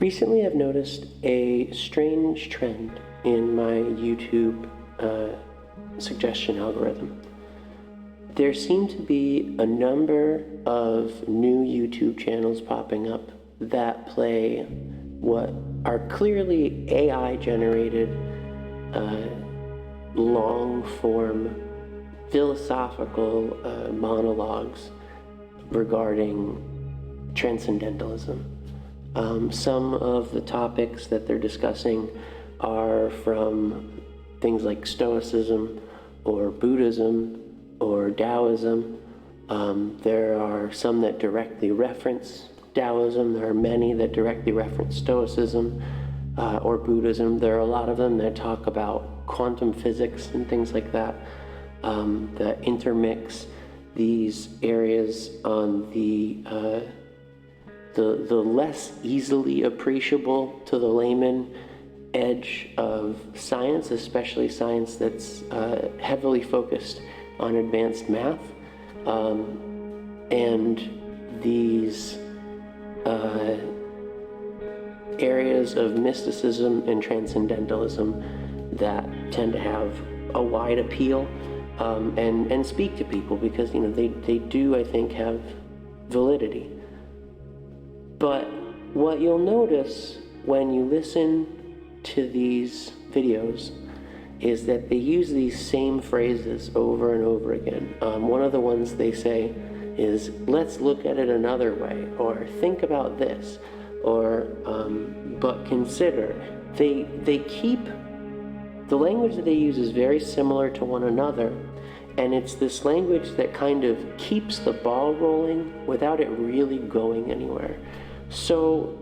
Recently, I've noticed a strange trend in my YouTube suggestion algorithm. There seem to be a number of new YouTube channels popping up that play what are clearly AI-generated, long-form philosophical monologues regarding Transcendentalism. Some of the topics that they're discussing are from things like Stoicism or Buddhism or Taoism. There are some that directly reference Taoism. There are many that directly reference Stoicism or Buddhism. There are a lot of them that talk about quantum physics and things like that, that intermix these areas on the less easily appreciable to the layman edge of science, especially science that's heavily focused on advanced math, and these areas of mysticism and transcendentalism that tend to have a wide appeal and speak to people because they do, I think, have validity. But what you'll notice when you listen to these videos is that they use these same phrases over and over again. One of the ones they say is, let's look at it another way, or think about this, or but consider. They keep, the language that they use is very similar to one another, and it's this language that kind of keeps the ball rolling without it really going anywhere. So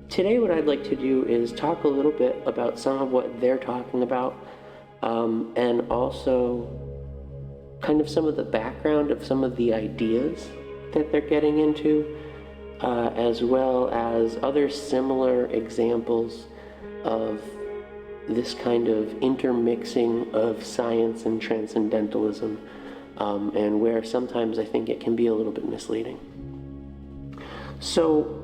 today what I'd like to do is talk a little bit about some of what they're talking about, and also kind of some of the background of some of the ideas that they're getting into, as well as other similar examples of this kind of intermixing of science and transcendentalism, and where sometimes I think it can be a little bit misleading. So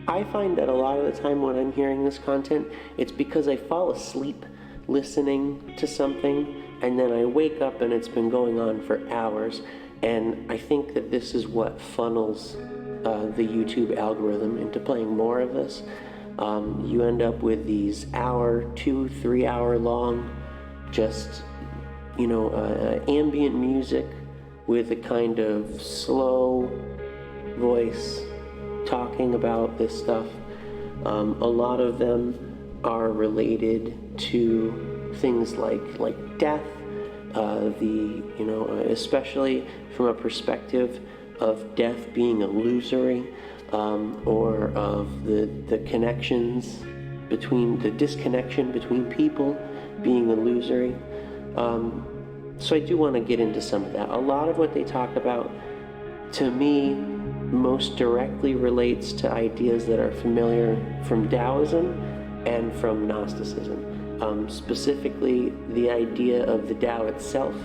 I find that a lot of the time when I'm hearing this content, it's because I fall asleep listening to something, and then I wake up and it's been going on for hours, and I think that this is what funnels the YouTube algorithm into playing more of this. You end up with these 2-3 hour long, just, ambient music with a kind of slow voice talking about this stuff. A lot of them are related to things like death, especially from a perspective of death being illusory, or of the disconnection between people being illusory. So I do want to get into some of that. A lot of what they talk about, to me, most directly relates to ideas that are familiar from Taoism and from Gnosticism. Specifically, the idea of the Tao itself.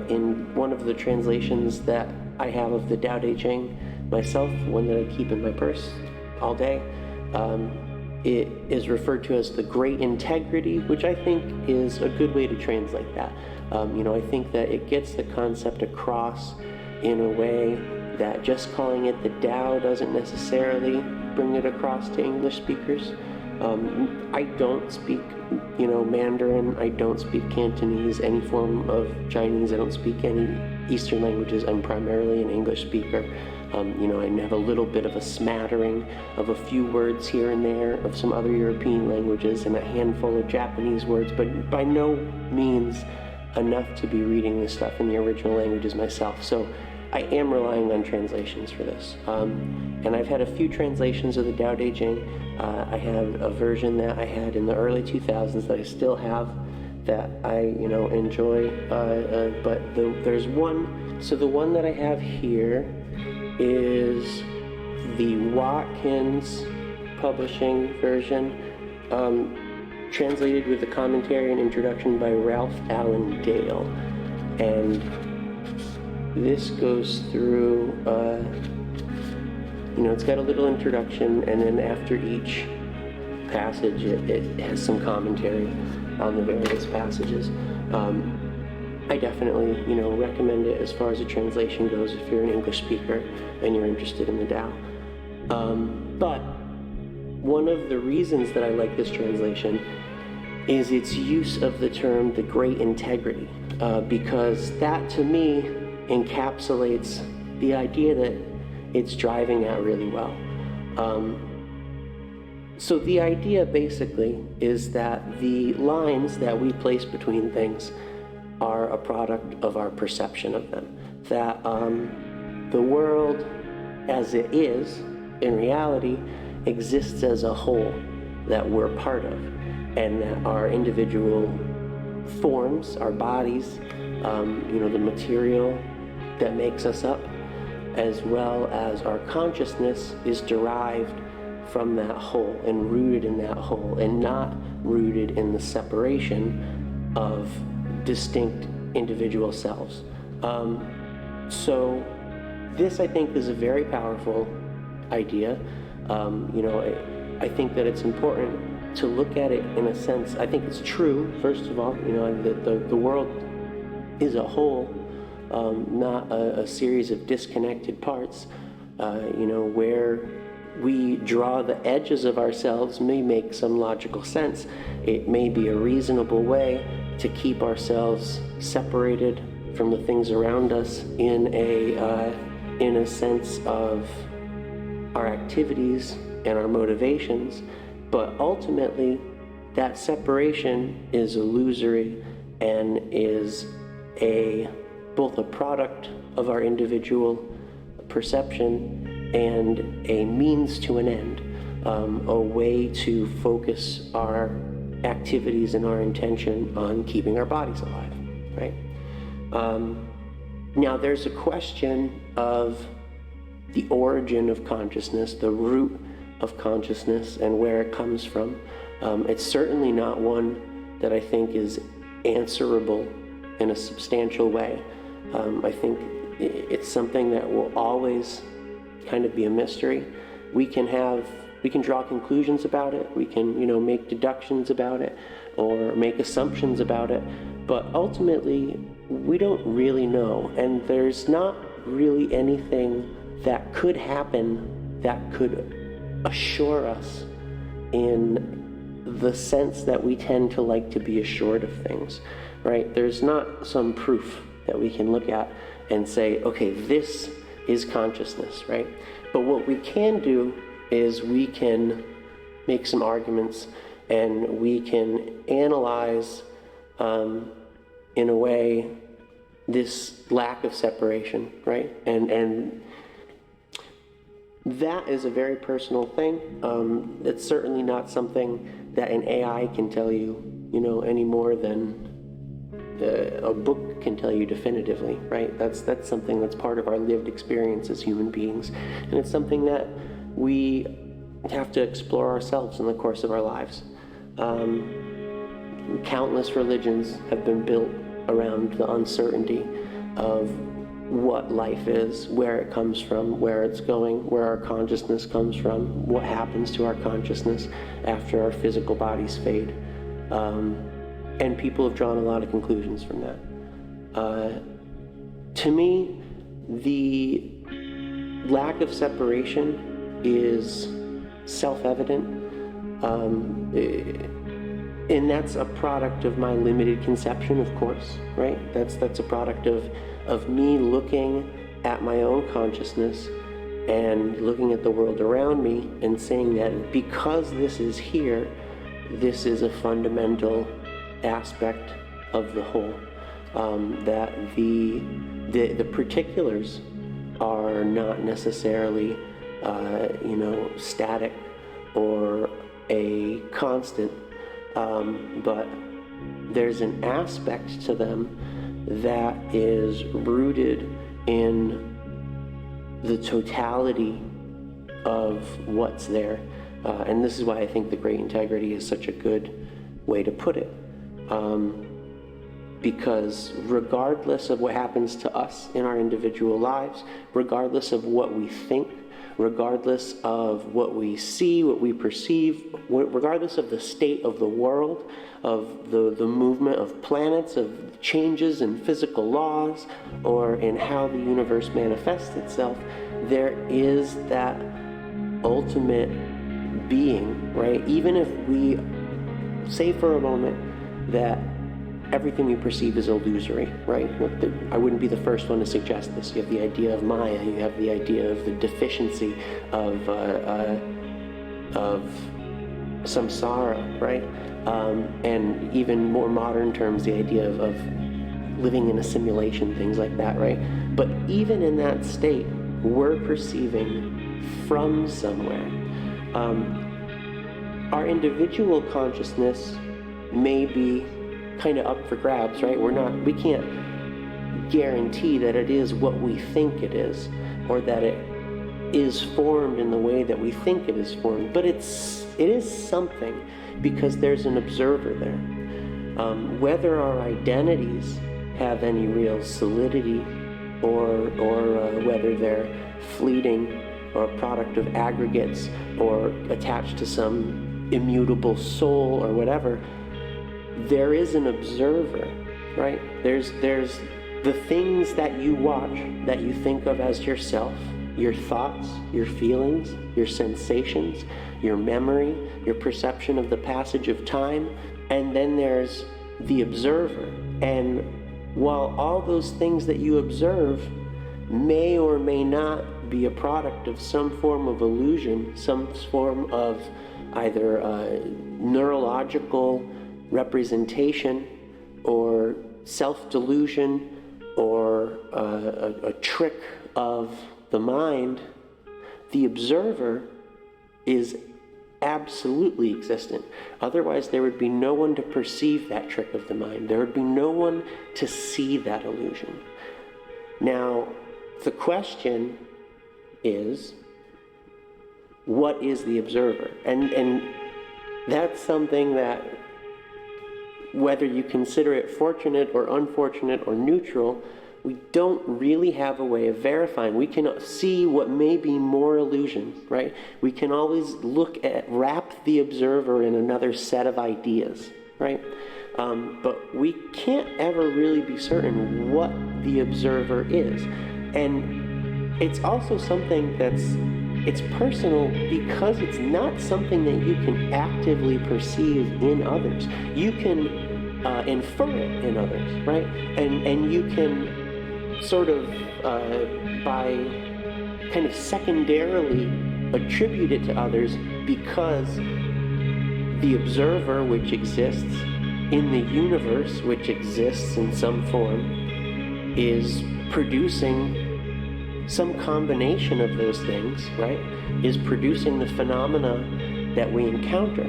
In one of the translations that I have of the Tao Te Ching myself, one that I keep in my purse all day, it is referred to as the Great Integrity, which I think is a good way to translate that. I think that it gets the concept across in a way that just calling it the Tao doesn't necessarily bring it across to English speakers. I don't speak, Mandarin. I don't speak Cantonese, any form of Chinese. I don't speak any Eastern languages. I'm primarily an English speaker. I have a little bit of a smattering of a few words here and there of some other European languages and a handful of Japanese words, but by no means enough to be reading this stuff in the original languages myself. So I am relying on translations for this. And I've had a few translations of the Tao Te Ching. I have a version that I had in the early 2000s that I still have that I, enjoy. But there's one, so the one that I have here is the Watkins Publishing version, translated with a commentary and introduction by Ralph Allen Dale. And this goes through, it's got a little introduction, and then after each passage, it has some commentary on the various passages. I definitely, recommend it as far as the translation goes if you're an English speaker and you're interested in the Tao. But one of the reasons that I like this translation is its use of the term the great integrity, because that to me encapsulates the idea that it's driving at really well. So the idea basically is that the lines that we place between things are a product of our perception of them. That the world as it is, in reality, exists as a whole that we're part of, and that our individual forms, our bodies, the material that makes us up, as well as our consciousness is derived from that whole and rooted in that whole, and not rooted in the separation of distinct individual selves. So this, I think, is a very powerful idea. I think that it's important to look at it in a sense. I think it's true, first of all, that the world is a whole, not a series of disconnected parts, where we draw the edges of ourselves may make some logical sense. It may be a reasonable way to keep ourselves separated from the things around us in a sense of our activities and our motivations, but ultimately that separation is illusory and is both a product of our individual perception and a means to an end, a way to focus our activities and our intention on keeping our bodies alive, right? Now there's a question of the origin of consciousness, the root of consciousness, and where it comes from. It's certainly not one that I think is answerable in a substantial way. I think it's something that will always kind of be a mystery. We can draw conclusions about it, we can make deductions about it, or make assumptions about it, but ultimately we don't really know, and there's not really anything that could happen that could assure us in the sense that we tend to like to be assured of things, right? There's not some proof that we can look at and say, okay, this is consciousness, right? But what we can do is we can make some arguments, and we can analyze in a way this lack of separation, right? And that is a very personal thing. It's certainly not something that an AI can tell you, any more than a book can tell you definitively, right? That's something that's part of our lived experience as human beings, and it's something that we have to explore ourselves in the course of our lives. Countless religions have been built around the uncertainty of what life is, where it comes from, where it's going, where our consciousness comes from, what happens to our consciousness after our physical bodies fade. And people have drawn a lot of conclusions from that. To me, the lack of separation is self-evident, and that's a product of my limited conception, of course, right? That's a product of me looking at my own consciousness and looking at the world around me and saying that because this is here, this is a fundamental aspect of the whole, that the particulars are not necessarily static or a constant, but there's an aspect to them that is rooted in the totality of what's there. And this is why I think the great integrity is such a good way to put it. Because regardless of what happens to us in our individual lives, regardless of what we think, regardless of what we see, what we perceive, regardless of the state of the world, of the movement of planets, of changes in physical laws, or in how the universe manifests itself, there is that ultimate being, right? Even if we say for a moment that everything we perceive is illusory, right? I wouldn't be the first one to suggest this. You have the idea of Maya, you have the idea of the deficiency of samsara, right? And even more modern terms, the idea of living in a simulation, things like that, right? But even in that state, we're perceiving from somewhere. Our individual consciousness may be kind of up for grabs, right? We can't guarantee that it is what we think it is, or that it is formed in the way that we think it is formed, but it is something, because there's an observer there. Whether our identities have any real solidity, or whether they're fleeting, or a product of aggregates, or attached to some immutable soul or whatever, there is an observer, right? There's the things that you watch, that you think of as yourself, your thoughts, your feelings, your sensations, your memory, your perception of the passage of time, and then there's the observer. And while all those things that you observe may or may not be a product of some form of illusion, some form of either neurological representation, or self-delusion, or a trick of the mind, the observer is absolutely existent. Otherwise, there would be no one to perceive that trick of the mind. There would be no one to see that illusion. Now, the question is, what is the observer? And that's something that, whether you consider it fortunate or unfortunate or neutral, we don't really have a way of verifying. We can see what may be more illusion, right? We can always wrap the observer in another set of ideas, right? But we can't ever really be certain what the observer is. And it's also something it's personal, because it's not something that you can actively perceive in others. You can infer it in others, right? And you can sort of, by kind of secondarily attribute it to others, because the observer, which exists in the universe, which exists in some form, is producing some combination of those things, right? Is producing the phenomena that we encounter.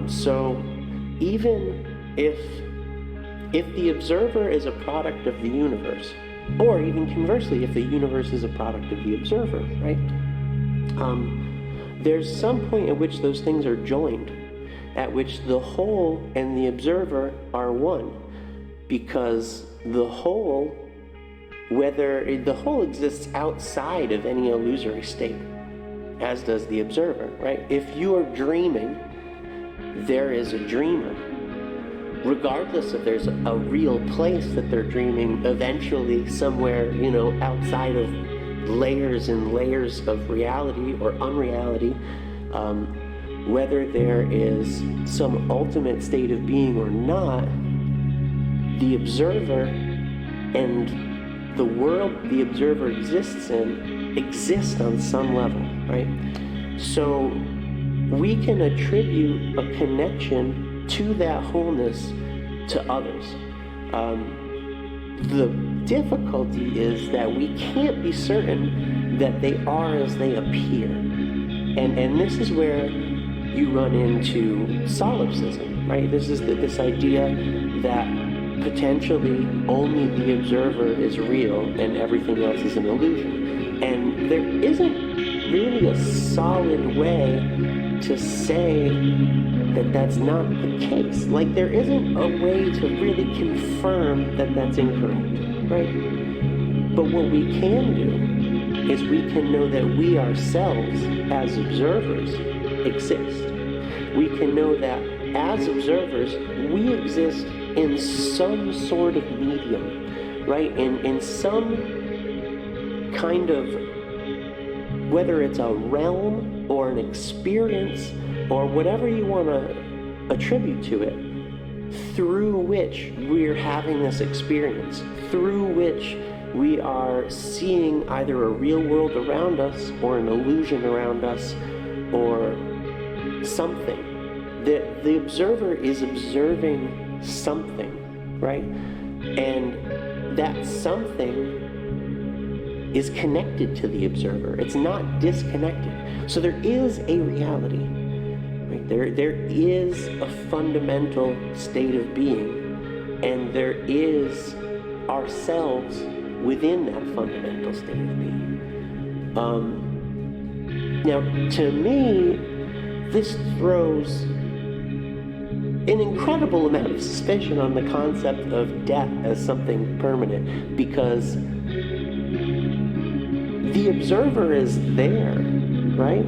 So even if the observer is a product of the universe, or even conversely, if the universe is a product of the observer, right? There's some point at which those things are joined, at which the whole and the observer are one, because the whole, whether the whole exists outside of any illusory state, as does the observer, right? If you are dreaming, there is a dreamer. Regardless if there's a real place that they're dreaming, eventually somewhere, outside of layers and layers of reality or unreality, whether there is some ultimate state of being or not, the observer and the world the observer exists in exist on some level, right? So we can attribute a connection to that wholeness to others. The difficulty is that we can't be certain that they are as they appear. And this is where you run into solipsism, right? This is this idea that potentially only the observer is real and everything else is an illusion. And there isn't really a solid way to say that that's not the case. Like, there isn't a way to really confirm that that's incorrect, right? But what we can do is we can know that we ourselves, as observers, exist. We can know that as observers, we exist in some sort of medium, right? In some kind of, whether it's a realm or an experience or whatever you want to attribute to it, through which we're having this experience, through which we are seeing either a real world around us or an illusion around us or something. The observer is observing something, right? And that something is connected to the observer. It's not disconnected. So there is a reality, right? There is a fundamental state of being, and there is ourselves within that fundamental state of being. Now, to me, this throws an incredible amount of suspicion on the concept of death as something permanent, because the observer is there, right?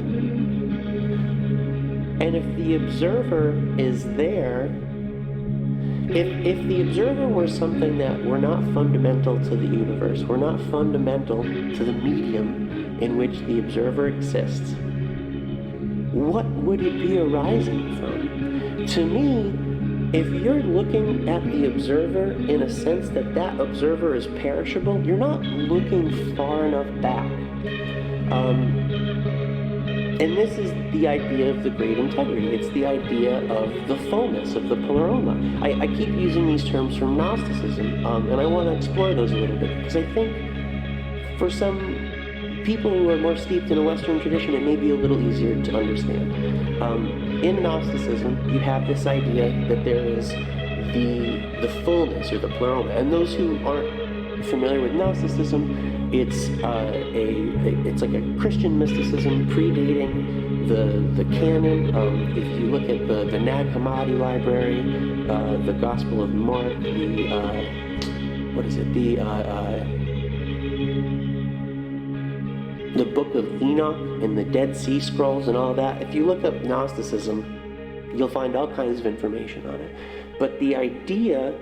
And if the observer is there, if the observer were something that were not fundamental to the universe, were not fundamental to the medium in which the observer exists, what would it be arising from? To me, if you're looking at the observer in a sense that that observer is perishable, you're not looking far enough back. And this is the idea of the great integrity. It's the idea of the fullness, of the pleroma. I keep using these terms from Gnosticism, and I want to explore those a little bit, because I think for some people who are more steeped in a Western tradition, it may be a little easier to understand. In Gnosticism, you have this idea that there is the fullness, or the pleroma. And those who aren't familiar with Gnosticism, it's like a Christian mysticism predating the canon. If you look at the Nag Hammadi library, the Gospel of Mark, the Book of Enoch and the Dead Sea Scrolls and all that, if you look up Gnosticism, you'll find all kinds of information on it. But the idea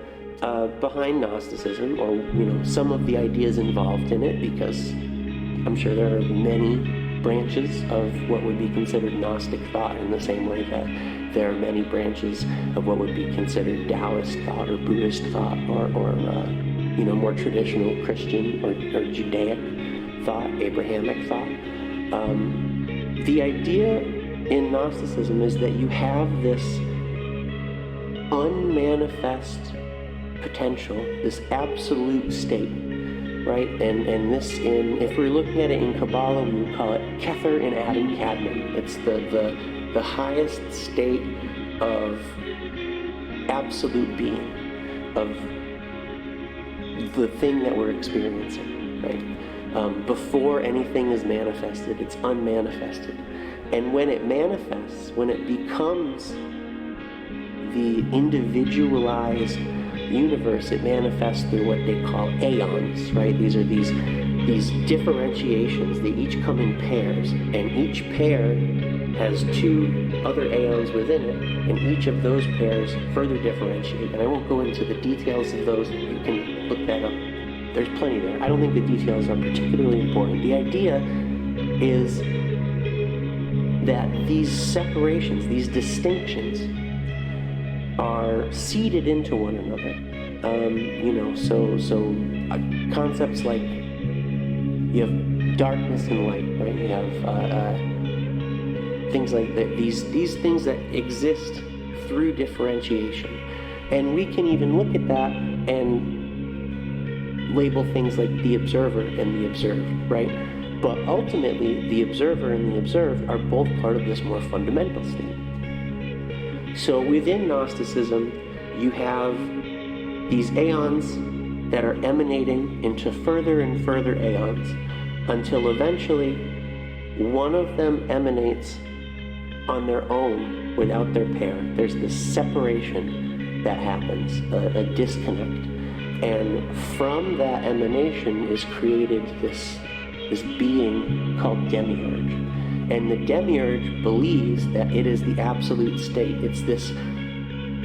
behind Gnosticism, or some of the ideas involved in it, because I'm sure there are many branches of what would be considered Gnostic thought, in the same way that there are many branches of what would be considered Taoist thought or Buddhist thought, or more traditional Christian or Judaic thought, Abrahamic thought. The idea in Gnosticism is that you have this unmanifest potential, this absolute state, right? And this, if we're looking at it in Kabbalah, we would call it Kether in Adam Kadmon. It's the highest state of absolute being, of the thing that we're experiencing, right? Before anything is manifested, it's unmanifested. And when it manifests, when it becomes the individualized universe, it manifests through what they call aeons, right? These are these differentiations. They each come in pairs, and each pair has two other aeons within it, and each of those pairs further differentiate. And I won't go into the details of those. You can look that up. There's plenty there. I don't think the details are particularly important. The idea is that these separations, these distinctions, are seeded into one another. So concepts like, you have darkness and light, right? You have things like that. These things that exist through differentiation, and we can even look at that and label things like the observer and the observed, right? But ultimately, the observer and the observed are both part of this more fundamental state. So within Gnosticism, you have these aeons that are emanating into further and further aeons, until eventually one of them emanates on their own without their pair. There's this separation that happens, a disconnect. And from that emanation is created this being called demiurge. And the demiurge believes that it is the absolute state. It's this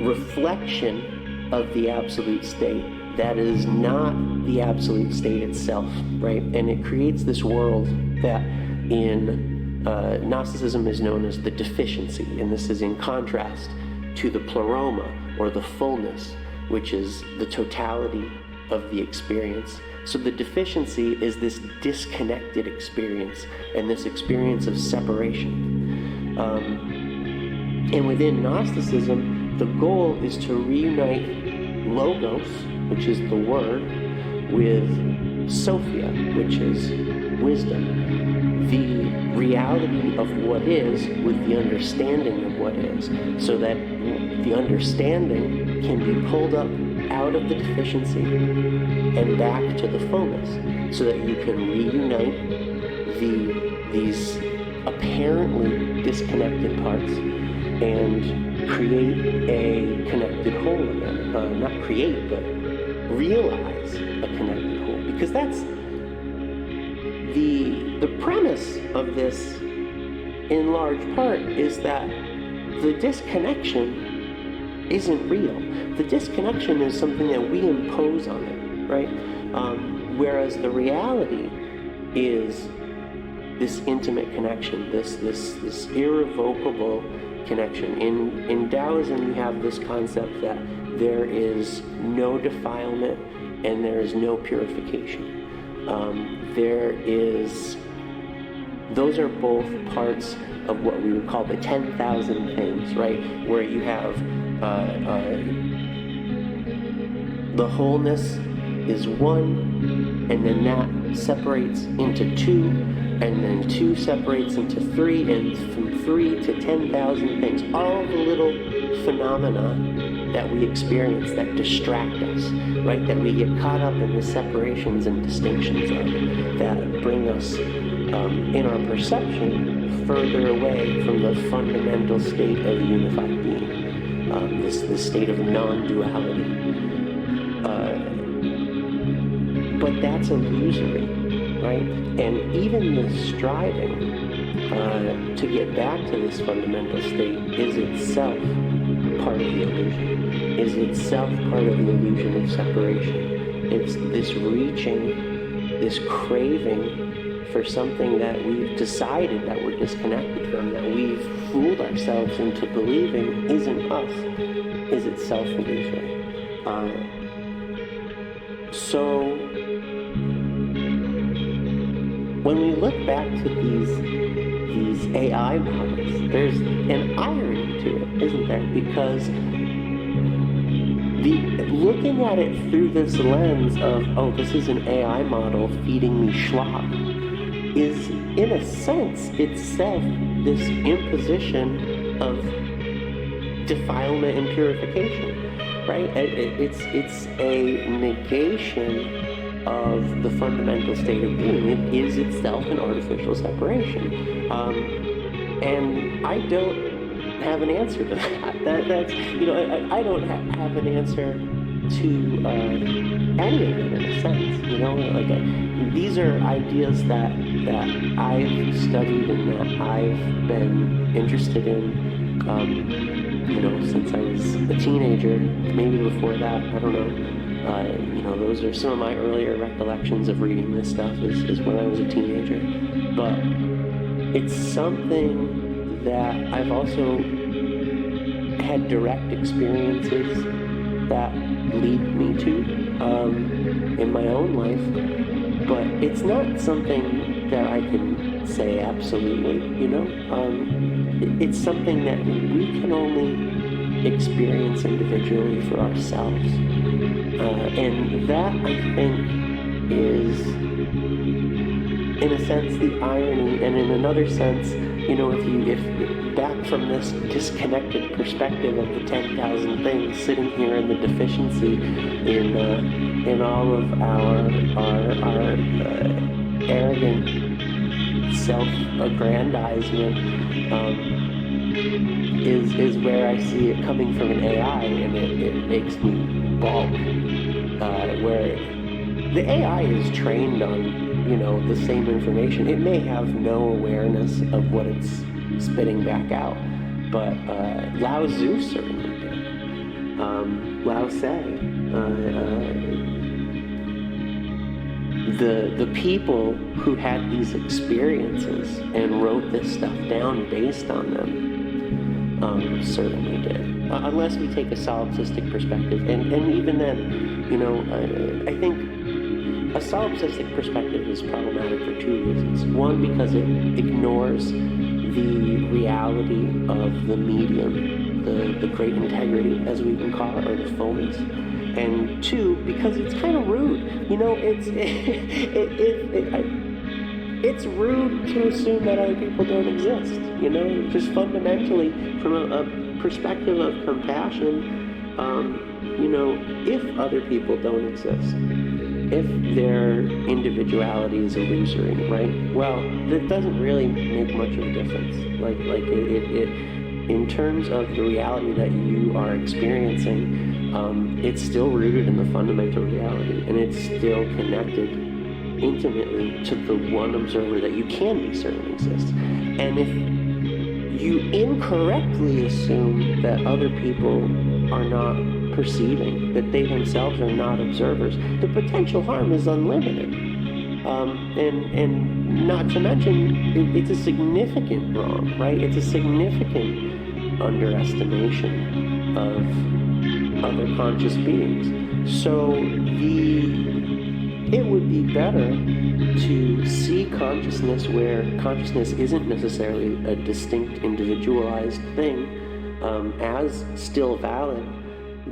reflection of the absolute state that is not the absolute state itself, right? And it creates this world that in Gnosticism is known as the deficiency, and this is in contrast to the pleroma, or the fullness, which is the totality of the experience. So the deficiency is this disconnected experience, and this experience of separation. And within Gnosticism, the goal is to reunite Logos, which is the Word, with Sophia, which is wisdom. The reality of what is with the understanding of what is, so that the understanding can be pulled up out of the deficiency and back to the fullness, so that you can reunite these apparently disconnected parts and create a connected whole again. Not create, but realize a connected whole. Because that's the premise of this, in large part, is that the disconnection isn't real. The disconnection is something that we impose on it, right? Whereas the reality is this intimate connection, this irrevocable connection. In Taoism, you have this concept that there is no defilement and there is no purification. Those are both parts of what we would call the 10,000 things, right? Where you have the wholeness is one, and then that separates into two, and then two separates into three, and from 3 to 10,000 things. All the little phenomena that we experience that distract us, right? That we get caught up in the separations and distinctions of, that bring us, in our perception, further away from the fundamental state of unified being, this state of non-duality. But that's illusory, right? And even the striving to get back to this fundamental state is itself part of the illusion, is itself part of the illusion of separation. It's this reaching, this craving for something that we've decided that we're disconnected from, that we've fooled ourselves into believing isn't us, is itself illusory. So when we look back to these AI models, there's an irony to it, isn't there? Because looking at it through this lens of, oh, this is an AI model feeding me schlock, is in a sense itself this imposition of defilement and purification, right? It's a negation of the fundamental state of being. It is itself an artificial separation. And I don't have an answer to that. That's I don't have an answer to any of it, in a sense. These are ideas that I've studied and that I've been interested in, since I was a teenager, maybe before that, I don't know. Those are some of my earlier recollections of reading this stuff is when I was a teenager. But it's something that I've also had direct experiences that lead me to in my own life. But it's not something that I can say absolutely, It's something that we can only experience individually for ourselves. And that, I think, is, in a sense, the irony, and in another sense, if back from this disconnected perspective of the 10,000 things, sitting here in the deficiency, in all of our arrogant self-aggrandizement, is where I see it coming from an AI, and it makes me balk. Where the AI is trained on, the same information. It may have no awareness of what it's spitting back out, but Lao Tzu certainly did. Lao Tse, the people who had these experiences and wrote this stuff down based on them certainly did. Unless we take a solipsistic perspective, and even then, I think a solipsistic perspective is problematic for two reasons. One, because it ignores the reality of the medium, the great integrity, as we can call it, or the fullness. And two, because it's kind of rude. It's rude to assume that other people don't exist. Just fundamentally, from a perspective of compassion, if other people don't exist, if their individuality is illusory, right? Well, that doesn't really make much of a difference. Like it in terms of the reality that you are experiencing, it's still rooted in the fundamental reality, and it's still connected intimately to the one observer that you can be certain exists. And if you incorrectly assume that other people are not perceiving, that they themselves are not observers, the potential harm is unlimited. And not to mention, it's a significant wrong, right? It's a significant underestimation of other conscious beings. So it would be better to see consciousness where consciousness isn't necessarily a distinct, individualized thing as still valid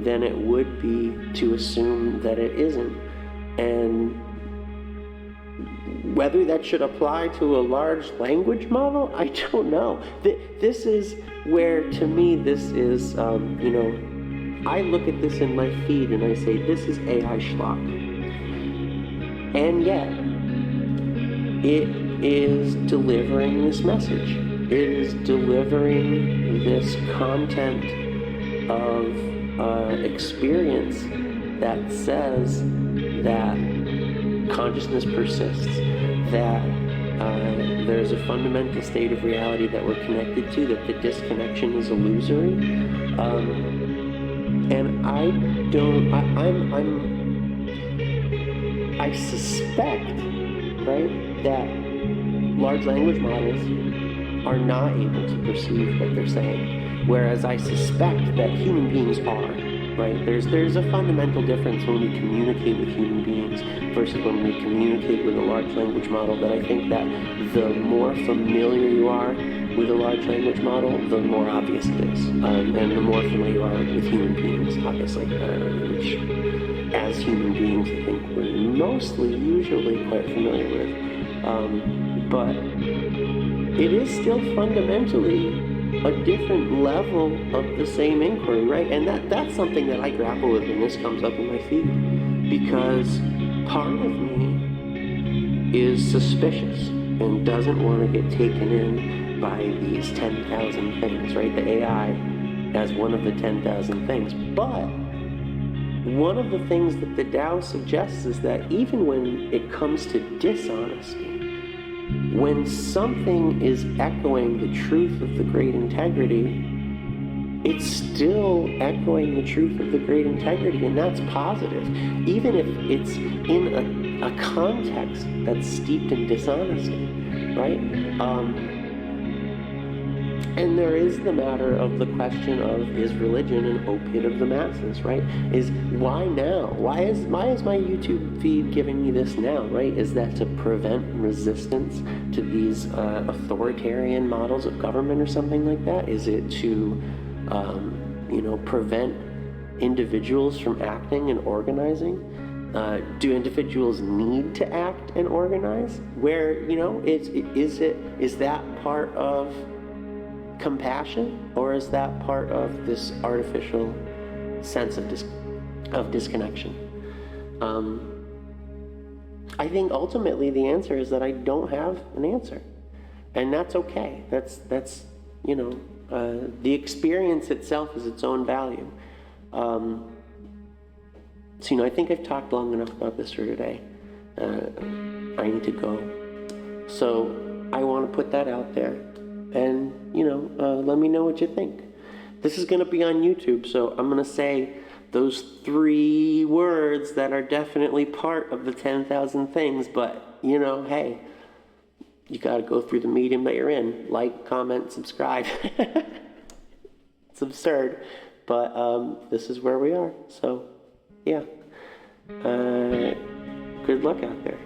than it would be to assume that it isn't. And whether that should apply to a large language model, I don't know. This is where, to me, this is, I look at this in my feed and I say, this is AI schlock. And yet, it is delivering this message. It is delivering this content of experience that says that consciousness persists, that there's a fundamental state of reality that we're connected to, that the disconnection is illusory. And I suspect, right, that large language models are not able to perceive what they're saying, whereas I suspect that human beings are, right? There's a fundamental difference when we communicate with human beings versus when we communicate with a large language model, that I think that the more familiar you are with a large language model, the more obvious it is, and the more familiar you are with human beings, obviously, which as human beings I think we're mostly usually quite familiar with, but it is still fundamentally a different level of the same inquiry, right? And that's something that I grapple with when this comes up in my feed, because part of me is suspicious and doesn't want to get taken in by these 10,000 things, right? The AI as one of the 10,000 things. But one of the things that the Tao suggests is that even when it comes to dishonesty, when something is echoing the truth of the great integrity, it's still echoing the truth of the great integrity, and that's positive, even if it's in a context that's steeped in dishonesty, right? And there is the matter of the question of, is religion an opiate of the masses, right? Is why now? Why is my YouTube feed giving me this now, right? Is that to prevent resistance to these authoritarian models of government or something like that? Is it to, prevent individuals from acting and organizing? Do individuals need to act and organize? Where, is that part of compassion, or is that part of this artificial sense of disconnection? I think ultimately the answer is that I don't have an answer, and that's okay. That's the experience itself is its own value. So I think I've talked long enough about this for today. I need to go. So I want to put that out there, and let me know what you think. This is going to be on YouTube, so I'm going to say those 3 words that are definitely part of the 10,000 things, but hey, you got to go through the medium that you're in. Like, comment, subscribe. It's absurd, but this is where we are. So yeah, good luck out there.